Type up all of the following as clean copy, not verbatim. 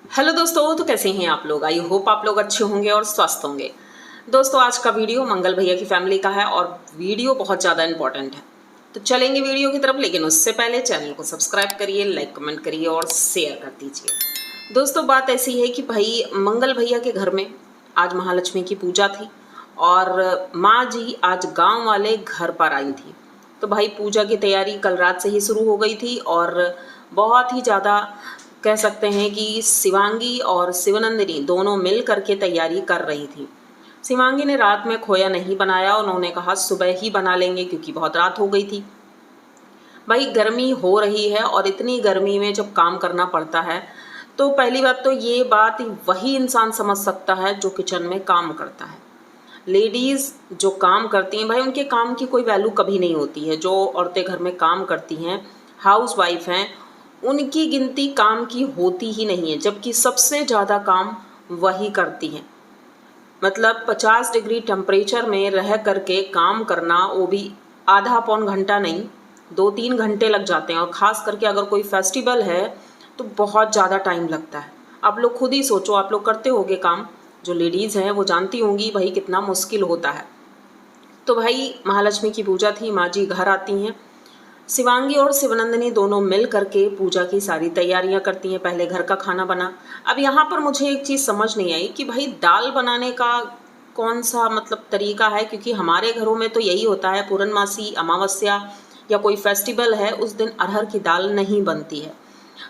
Hello दोस्तों, तो कैसे हैं आप लोग। आई होप आप लोग अच्छे होंगे और स्वस्थ होंगे। दोस्तों, आज का वीडियो मंगल भैया की फैमिली का है और वीडियो बहुत ज़्यादा इंपॉर्टेंट है। तो चलेंगे वीडियो की तरफ, लेकिन उससे पहले चैनल को सब्सक्राइब करिए, लाइक कमेंट करिए और शेयर कर दीजिए। दोस्तों, बात ऐसी है कि भाई मंगल भैया के घर में आज महालक्ष्मी की पूजा थी और माँ जी आज गाँव वाले घर पर आई थी। तो भाई पूजा की तैयारी कल रात से ही शुरू हो गई थी और बहुत ही ज़्यादा कह सकते हैं कि शिवांगी और शिवनंदिनी दोनों मिल करके तैयारी कर रही थी। शिवांगी ने रात में खोया नहीं बनाया, उन्होंने कहा सुबह ही बना लेंगे क्योंकि बहुत रात हो गई थी। भाई गर्मी हो रही है और इतनी गर्मी में जब काम करना पड़ता है तो पहली बात तो ये बात वही इंसान समझ सकता है जो किचन में काम करता है। लेडीज़ जो काम करती हैं भाई, उनके काम की कोई वैल्यू कभी नहीं होती है। जो औरतें घर में काम करती हैं, हाउस वाइफ हैं, उनकी गिनती काम की होती ही नहीं है, जबकि सबसे ज़्यादा काम वही करती हैं। मतलब 50 डिग्री टेम्परेचर में रह करके काम करना, वो भी आधा पौन घंटा नहीं, 2-3 घंटे लग जाते हैं। और ख़ास करके अगर कोई फेस्टिवल है तो बहुत ज़्यादा टाइम लगता है। आप लोग खुद ही सोचो, आप लोग करते होंगे काम, जो लेडीज़ हैं वो जानती होंगी भाई कितना मुश्किल होता है। तो भाई महालक्ष्मी की पूजा थी, माँ जी घर आती हैं। शिवांगी और शिवनंदिनी दोनों मिल करके पूजा की सारी तैयारियां करती हैं। पहले घर का खाना बना। अब यहाँ पर मुझे एक चीज़ समझ नहीं आई कि भाई दाल बनाने का कौन सा मतलब तरीका है, क्योंकि हमारे घरों में तो यही होता है, पूर्णमासी, अमावस्या या कोई फेस्टिवल है उस दिन अरहर की दाल नहीं बनती है।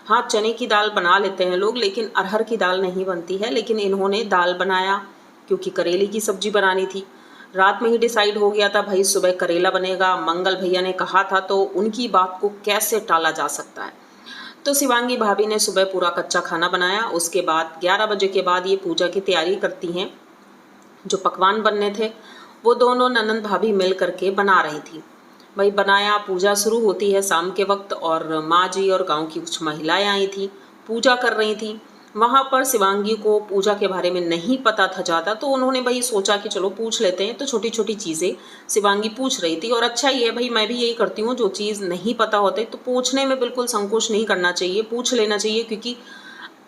हाँ, चने की दाल बना लेते हैं लोग, लेकिन अरहर की दाल नहीं बनती है। लेकिन इन्होंने दाल बनाया क्योंकि करेले की सब्जी बनानी थी। रात में ही डिसाइड हो गया था भाई सुबह करेला बनेगा, मंगल भैया ने कहा था तो उनकी बात को कैसे टाला जा सकता है। तो शिवांगी भाभी ने सुबह पूरा कच्चा खाना बनाया। उसके बाद 11 बजे के बाद ये पूजा की तैयारी करती हैं। जो पकवान बनने थे वो दोनों ननंद भाभी मिल करके बना रही थी। भाई बनाया, पूजा शुरू होती है शाम के वक्त और माँ जी और गांव की कुछ महिलाएं आई थी, पूजा कर रही थी। वहाँ पर शिवांगी को पूजा के बारे में नहीं पता था ज़्यादा, तो उन्होंने भाई सोचा कि चलो पूछ लेते हैं। तो छोटी छोटी चीज़ें शिवांगी पूछ रही थी और अच्छा ही है भाई, मैं भी यही करती हूँ, जो चीज़ नहीं पता होते तो पूछने में बिल्कुल संकोच नहीं करना चाहिए, पूछ लेना चाहिए। क्योंकि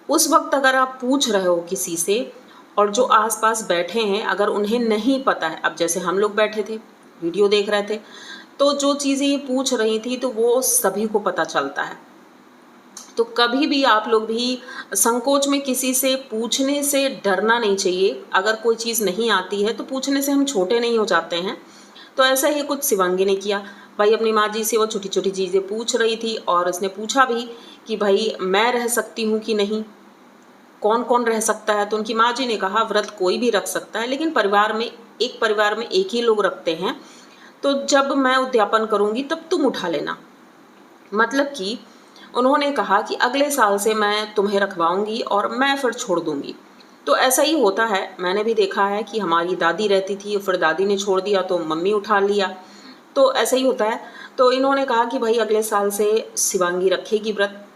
उस वक्त अगर आप पूछ रहे हो किसी से और जो आसपास बैठे हैं अगर उन्हें नहीं पता है, अब जैसे हम लोग बैठे थे वीडियो देख रहे थे, तो जो चीज़ें ये पूछ रही थी तो वो सभी को पता चलता है। तो कभी भी आप लोग भी संकोच में किसी से पूछने से डरना नहीं चाहिए। अगर कोई चीज़ नहीं आती है तो पूछने से हम छोटे नहीं हो जाते हैं। तो ऐसा ही कुछ शिवांगी ने किया। भाई अपनी माँ जी से वो छोटी छोटी चीज़ें पूछ रही थी और उसने पूछा भी कि भाई मैं रह सकती हूँ कि नहीं, कौन कौन रह सकता है। तो उनकी माँ जी ने कहा व्रत कोई भी रख सकता है, लेकिन परिवार में एक ही लोग रखते हैं। तो जब मैं उद्यापन करूँगी तब तुम उठा लेना। मतलब कि उन्होंने कहा कि अगले साल से मैं तुम्हें रखवाऊंगी और मैं फिर छोड़ दूंगी। तो ऐसा ही होता है, मैंने भी देखा है कि हमारी दादी रहती थी, फिर दादी ने छोड़ दिया तो मम्मी उठा लिया। तो ऐसा ही होता है। तो इन्होंने कहा कि भाई अगले साल से शिवांगी रखेगी व्रत।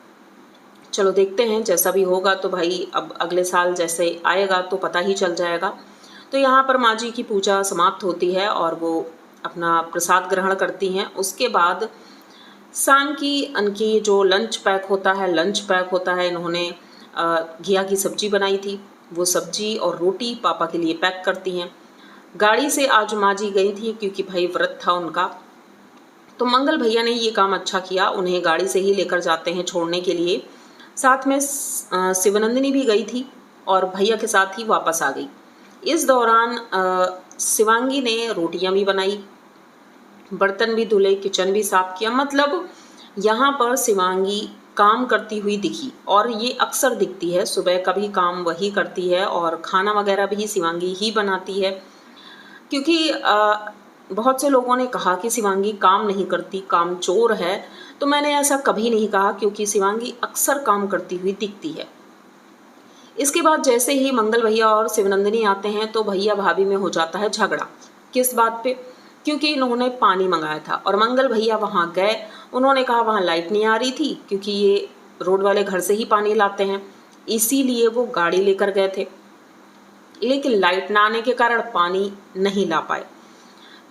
चलो देखते हैं जैसा भी होगा। तो भाई अब अगले साल जैसे आएगा तो पता ही चल जाएगा। तो यहाँ पर माँ जी की पूजा समाप्त होती है और वो अपना प्रसाद ग्रहण करती हैं। उसके बाद शाम की उनकी जो लंच पैक होता है। इन्होंने घिया की सब्जी बनाई थी, वो सब्जी और रोटी पापा के लिए पैक करती हैं। गाड़ी से आज माँ जी गई थी क्योंकि भाई व्रत था उनका। तो मंगल भैया ने ये काम अच्छा किया, उन्हें गाड़ी से ही लेकर जाते हैं छोड़ने के लिए। साथ में शिवनंदिनी भी गई थी और भैया के साथ ही वापस आ गई। इस दौरान शिवांगी ने रोटियां भी बनाई, बर्तन भी धुले, किचन भी साफ किया। मतलब यहाँ पर शिवांगी काम करती हुई दिखी और ये अक्सर दिखती है, सुबह का भी काम वही करती है और खाना वगैरह भी शिवांगी ही बनाती है। क्योंकि बहुत से लोगों ने कहा कि शिवांगी काम नहीं करती, काम चोर है। तो मैंने ऐसा कभी नहीं कहा, क्योंकि शिवांगी अक्सर काम करती हुई दिखती है। इसके बाद जैसे ही मंगल भैया और शिवनंदिनी आते हैं तो भैया भाभी में हो जाता है झगड़ा। किस बात पे? क्योंकि इन्होंने पानी मंगाया था और मंगल भैया वहाँ गए। उन्होंने कहा वहाँ लाइट नहीं आ रही थी, क्योंकि ये रोड वाले घर से ही पानी लाते हैं, इसीलिए वो गाड़ी लेकर गए थे। लेकिन लाइट ना आने के कारण पानी नहीं ला पाए।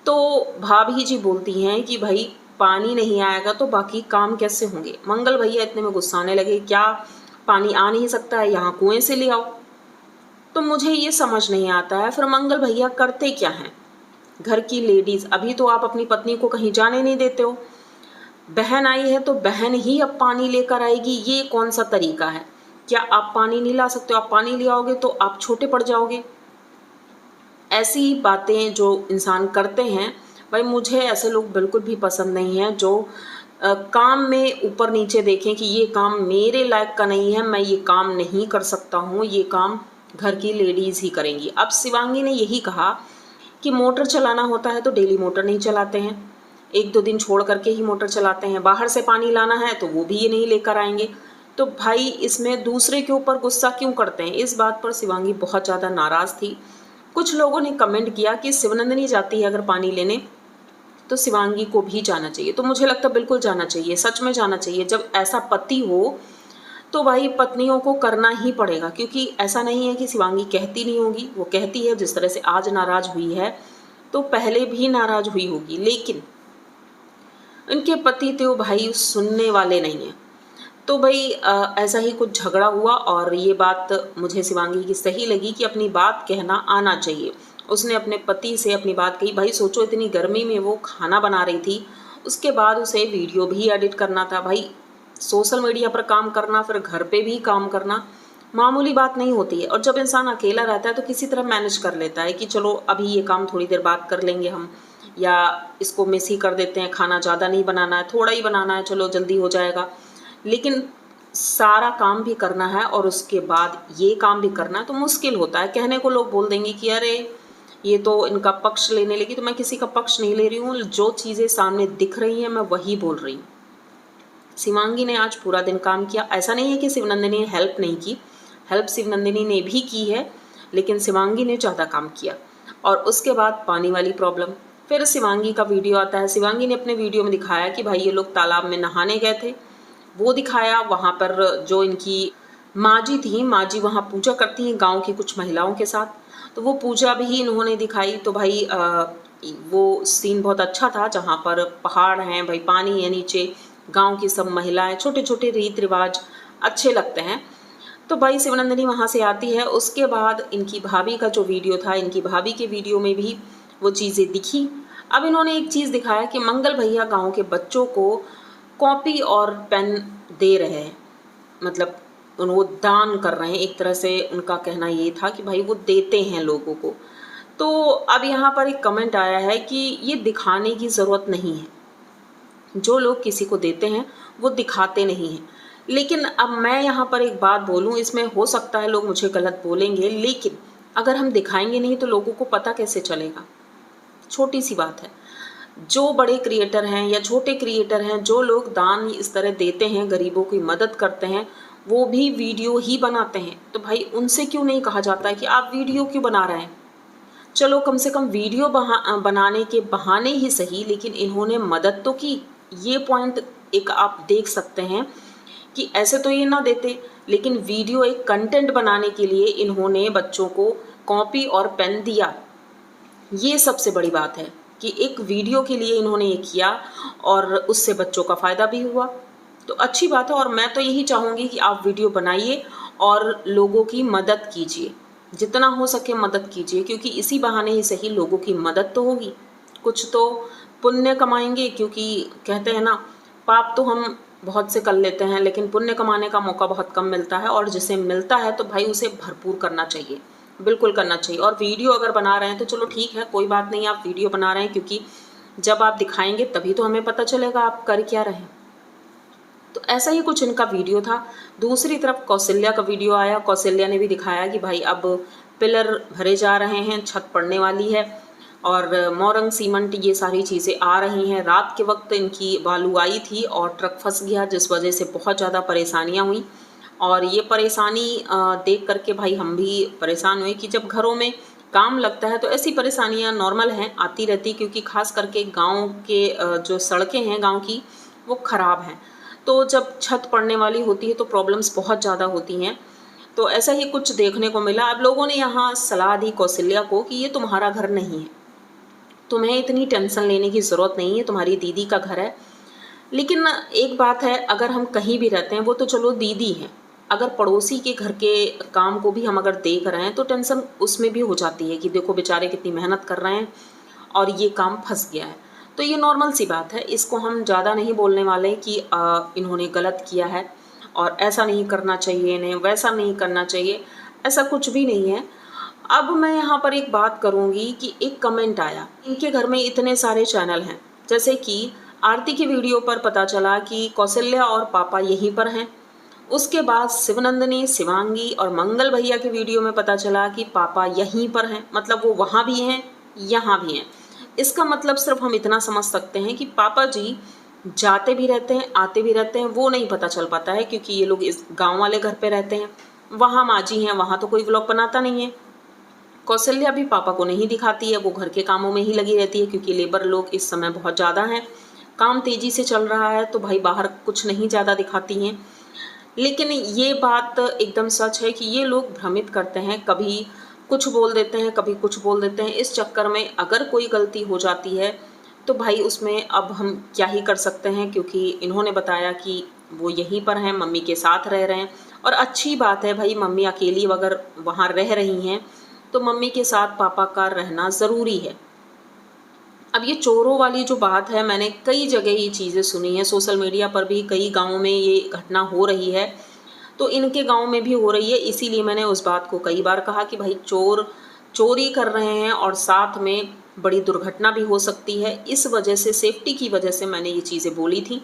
तो भाभी जी बोलती हैं कि भाई पानी नहीं आएगा तो बाकी काम कैसे होंगे। मंगल भैया इतने में गुस्साने लगे, क्या पानी आ नहीं सकता है, यहाँ कुएं से ले आओ। तो मुझे ये समझ नहीं आता है फिर मंगल भैया करते क्या हैं। घर की लेडीज़, अभी तो आप अपनी पत्नी को कहीं जाने नहीं देते हो, बहन आई है तो बहन ही अब पानी लेकर आएगी, ये कौन सा तरीका है। क्या आप पानी नहीं ला सकते हो? आप पानी ले आओगे तो आप छोटे पड़ जाओगे। ऐसी बातें जो इंसान करते हैं, भाई मुझे ऐसे लोग बिल्कुल भी पसंद नहीं हैं जो काम में ऊपर नीचे देखें कि ये काम मेरे लायक का नहीं है, मैं ये काम नहीं कर सकता हूँ, ये काम घर की लेडीज़ ही करेंगी। अब शिवांगी ने यही कहा कि मोटर चलाना होता है तो डेली मोटर नहीं चलाते हैं, 1-2 दिन छोड़ करके ही मोटर चलाते हैं। बाहर से पानी लाना है तो वो भी ये नहीं लेकर आएंगे। तो भाई इसमें दूसरे के ऊपर गुस्सा क्यों करते हैं। इस बात पर शिवांगी बहुत ज़्यादा नाराज़ थी। कुछ लोगों ने कमेंट किया कि शिवनंदिनी जाती है अगर पानी लेने तो शिवांगी को भी जाना चाहिए। तो मुझे लगता है बिल्कुल जाना चाहिए, सच में जाना चाहिए। जब ऐसा पति हो तो भाई पत्नियों को करना ही पड़ेगा, क्योंकि ऐसा नहीं है कि शिवांगी कहती नहीं होगी, वो कहती है। जिस तरह से आज नाराज़ हुई है तो पहले भी नाराज़ हुई होगी, लेकिन उनके पति तो भाई सुनने वाले नहीं हैं। तो भाई ऐसा ही कुछ झगड़ा हुआ और ये बात मुझे शिवांगी की सही लगी कि अपनी बात कहना आना चाहिए। उसने अपने पति से अपनी बात कही। भाई सोचो, इतनी गर्मी में वो खाना बना रही थी, उसके बाद उसे वीडियो भी एडिट करना था। भाई सोशल मीडिया पर काम करना, फिर घर पे भी काम करना मामूली बात नहीं होती है। और जब इंसान अकेला रहता है तो किसी तरह मैनेज कर लेता है कि चलो अभी ये काम थोड़ी देर बाद कर लेंगे हम, या इसको मिस ही कर देते हैं, खाना ज़्यादा नहीं बनाना है, थोड़ा ही बनाना है, चलो जल्दी हो जाएगा। लेकिन सारा काम भी करना है और उसके बाद ये काम भी करना है तो मुश्किल होता है। कहने को लोग बोल देंगे कि अरे ये तो इनका पक्ष लेने लगी, तो मैं किसी का पक्ष नहीं ले रही हूँ। जो चीज़ें सामने दिख रही हैं मैं वही बोल रही हूँ। शिवांगी ने आज पूरा दिन काम किया। ऐसा नहीं है कि शिवनंदिनी ने हेल्प नहीं की, हेल्प शिवनंदिनी ने भी की है, लेकिन शिवांगी ने ज़्यादा काम किया। और उसके बाद पानी वाली प्रॉब्लम, फिर शिवांगी का वीडियो आता है। शिवांगी ने अपने वीडियो में दिखाया कि भाई ये लोग तालाब में नहाने गए थे, वो दिखाया। वहाँ पर जो इनकी माँ जी थी, माँ जी वहाँ पूजा करती हैं गांव की कुछ महिलाओं के साथ, तो वो पूजा भी इन्होंने दिखाई। तो भाई वो सीन बहुत अच्छा था, जहाँ पर पहाड़ हैं, भाई पानी है नीचे, गांव की सब महिलाएं, छोटे छोटे रीत रिवाज अच्छे लगते हैं। तो भाई शिवनंदिनी वहाँ से आती है। उसके बाद इनकी भाभी का जो वीडियो था, इनकी भाभी के वीडियो में भी वो चीज़ें दिखी। अब इन्होंने एक चीज़ दिखाया कि मंगल भैया गाँव के बच्चों को कॉपी और पेन दे रहे हैं, मतलब वो दान कर रहे हैं। एक तरह से उनका कहना ये था कि भाई वो देते हैं लोगों को। तो अब यहाँ पर एक कमेंट आया है कि ये दिखाने की ज़रूरत नहीं है, जो लोग किसी को देते हैं वो दिखाते नहीं हैं। लेकिन अब मैं यहाँ पर एक बात बोलूँ, इसमें हो सकता है लोग मुझे गलत बोलेंगे, लेकिन अगर हम दिखाएंगे नहीं तो लोगों को पता कैसे चलेगा। छोटी सी बात है। जो बड़े क्रिएटर हैं या छोटे क्रिएटर हैं, जो लोग दान इस तरह देते हैं, गरीबों की मदद करते हैं, वो भी वीडियो ही बनाते हैं। तो भाई उनसे क्यों नहीं कहा जाता है कि आप वीडियो क्यों बना रहे हैं। चलो कम से कम वीडियो बनाने के बहाने ही सही, लेकिन इन्होंने मदद तो की। ये पॉइंट एक आप देख सकते हैं कि ऐसे तो ये ना देते, लेकिन वीडियो एक कंटेंट बनाने के लिए इन्होंने बच्चों को कॉपी और पेन दिया। ये सबसे बड़ी बात है कि एक वीडियो के लिए इन्होंने ये किया और उससे बच्चों का फ़ायदा भी हुआ। तो अच्छी बात है। और मैं तो यही चाहूँगी कि आप वीडियो बनाइए और लोगों की मदद कीजिए, जितना हो सके मदद कीजिए, क्योंकि इसी बहाने ही सही लोगों की मदद तो होगी, कुछ तो पुण्य कमाएंगे। क्योंकि कहते हैं ना, पाप तो हम बहुत से कर लेते हैं, लेकिन पुण्य कमाने का मौका बहुत कम मिलता है। और जिसे मिलता है तो भाई उसे भरपूर करना चाहिए, बिल्कुल करना चाहिए। और वीडियो अगर बना रहे हैं तो चलो ठीक है, कोई बात नहीं, आप वीडियो बना रहे हैं, क्योंकि जब आप दिखाएंगे तभी तो हमें पता चलेगा आप कर क्या रहे हैं। तो ऐसा ही कुछ इनका वीडियो था। दूसरी तरफ कौशल्या का वीडियो आया। कौशल्या ने भी दिखाया कि भाई अब पिलर भरे जा रहे हैं, छत पड़ने वाली है और मोरंग सीमेंट ये सारी चीज़ें आ रही हैं। रात के वक्त इनकी बालू आई थी और ट्रक फंस गया, जिस वजह से बहुत ज़्यादा परेशानियाँ हुई। और ये परेशानी देख करके भाई हम भी परेशान हुए कि जब घरों में काम लगता है तो ऐसी परेशानियाँ नॉर्मल हैं, आती रहती, क्योंकि ख़ास करके गांव के जो सड़कें हैं गांव की वो ख़राब हैं। तो जब छत पड़ने वाली होती है तो प्रॉब्लम्स बहुत ज़्यादा होती हैं। तो ऐसा ही कुछ देखने को मिला। अब लोगों ने यहाँ सलाह दी कौशल्या को कि ये तुम्हारा घर नहीं है, तुम्हें इतनी टेंशन लेने की ज़रूरत नहीं है, तुम्हारी दीदी का घर है। लेकिन एक बात है, अगर हम कहीं भी रहते हैं, वो तो चलो दीदी हैं, अगर पड़ोसी के घर के काम को भी हम अगर देख रहे हैं तो टेंशन उसमें भी हो जाती है कि देखो बेचारे कितनी मेहनत कर रहे हैं और ये काम फंस गया है। तो ये नॉर्मल सी बात है, इसको हम ज़्यादा नहीं बोलने वाले कि इन्होंने गलत किया है और ऐसा नहीं करना चाहिए इन्हें, वैसा नहीं करना चाहिए, ऐसा कुछ भी नहीं है। अब मैं यहाँ पर एक बात करूँगी कि एक कमेंट आया, इनके घर में इतने सारे चैनल हैं, जैसे कि आरती की वीडियो पर पता चला कि कौशल्या और पापा यहीं पर हैं। उसके बाद शिवनंदिनी, शिवांगी और मंगल भैया की वीडियो में पता चला कि पापा यहीं पर हैं, मतलब वो वहाँ भी हैं, यहाँ भी हैं। इसका मतलब सिर्फ हम इतना समझ सकते हैं कि पापा जी जाते भी रहते हैं, आते भी रहते हैं, वो नहीं पता चल पाता है क्योंकि ये लोग इस गांव वाले घर पे रहते हैं। वहाँ माँ जी हैं, वहाँ तो कोई व्लॉग बनाता नहीं है। कौशल्या भी पापा को नहीं दिखाती है, वो घर के कामों में ही लगी रहती है क्योंकि लेबर लोग इस समय बहुत ज़्यादा हैं, काम तेज़ी से चल रहा है तो भाई बाहर कुछ नहीं ज़्यादा दिखाती हैं। लेकिन ये बात एकदम सच है कि ये लोग भ्रमित करते हैं, कभी कुछ बोल देते हैं, कभी कुछ बोल देते हैं। इस चक्कर में अगर कोई गलती हो जाती है तो भाई उसमें अब हम क्या ही कर सकते हैं, क्योंकि इन्होंने बताया कि वो यहीं पर हैं, मम्मी के साथ रह रहे हैं। और अच्छी बात है भाई, मम्मी अकेली अगर वहाँ रह रही हैं तो मम्मी के साथ पापा का रहना ज़रूरी है। अब ये चोरों वाली जो बात है, मैंने कई जगह ये चीज़ें सुनी हैं, सोशल मीडिया पर भी कई गाँवों में ये घटना हो रही है, तो इनके गांव में भी हो रही है। इसीलिए मैंने उस बात को कई बार कहा कि भाई चोर चोरी कर रहे हैं और साथ में बड़ी दुर्घटना भी हो सकती है। इस वजह से, सेफ्टी की वजह से मैंने ये चीज़ें बोली थी।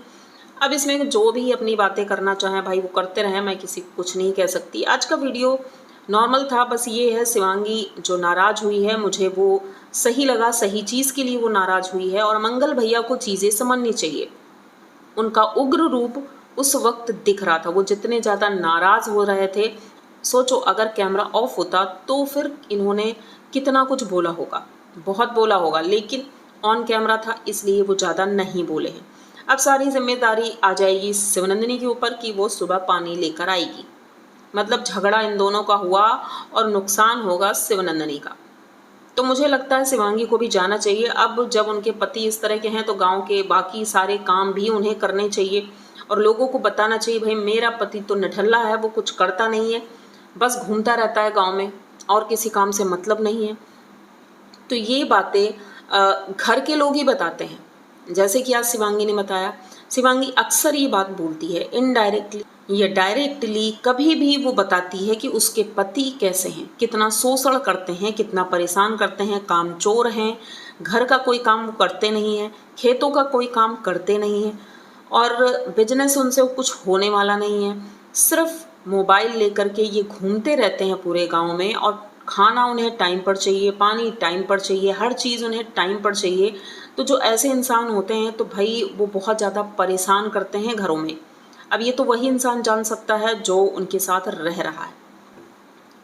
अब इसमें जो भी अपनी बातें करना चाहें भाई वो करते रहें, मैं किसी को कुछ नहीं कह सकती। आज का वीडियो नॉर्मल था, बस ये है शिवांगी जो नाराज़ हुई है, मुझे वो सही लगा, सही चीज़ के लिए वो नाराज़ हुई है। और मंगल भैया को चीज़ें समझनी चाहिए, उनका उग्र रूप उस वक्त दिख रहा था, वो जितने ज़्यादा नाराज़ हो रहे थे। सोचो अगर कैमरा ऑफ होता तो फिर इन्होंने कितना कुछ बोला होगा, बहुत बोला होगा, लेकिन ऑन कैमरा था इसलिए वो ज़्यादा नहीं बोले हैं। अब सारी जिम्मेदारी आ जाएगी शिवनंदिनी के ऊपर कि वो सुबह पानी लेकर आएगी, मतलब झगड़ा इन दोनों का हुआ और नुकसान होगा शिवनंदिनी का। तो मुझे लगता है शिवांगी को भी जाना चाहिए। अब जब उनके पति इस तरह के हैं तो गांव के बाकी सारे काम भी उन्हें करने चाहिए और लोगों को बताना चाहिए भाई मेरा पति तो निठल्ला है, वो कुछ करता नहीं है, बस घूमता रहता है गांव में और किसी काम से मतलब नहीं है। तो ये बातें घर के लोग ही बताते हैं, जैसे कि आज शिवांगी ने बताया। शिवांगी अक्सर ये बात बोलती है, इनडायरेक्टली या डायरेक्टली कभी भी वो बताती है कि उसके पति कैसे हैं, कितना शोषण करते हैं, कितना परेशान करते हैं, कामचोर हैं, घर का कोई काम वो करते नहीं हैं, खेतों का कोई काम करते नहीं हैं और बिजनेस उनसे कुछ होने वाला नहीं है। सिर्फ मोबाइल लेकर के ये घूमते रहते हैं पूरे गांव में और खाना उन्हें टाइम पर चाहिए, पानी टाइम पर चाहिए, हर चीज़ उन्हें टाइम पर चाहिए। तो जो ऐसे इंसान होते हैं तो भाई वो बहुत ज़्यादा परेशान करते हैं घरों में। अब ये तो वही इंसान जान सकता है जो उनके साथ रह रहा है।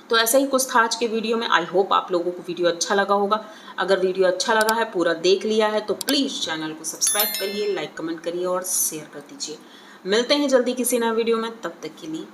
तो ऐसा ही कुछ था आज के वीडियो में। आई होप आप लोगों को वीडियो अच्छा लगा होगा। अगर वीडियो अच्छा लगा है, पूरा देख लिया है, तो प्लीज़ चैनल को सब्सक्राइब करिए, लाइक कमेंट करिए और शेयर कर दीजिए। मिलते हैं जल्दी किसी नए वीडियो में, तब तक के लिए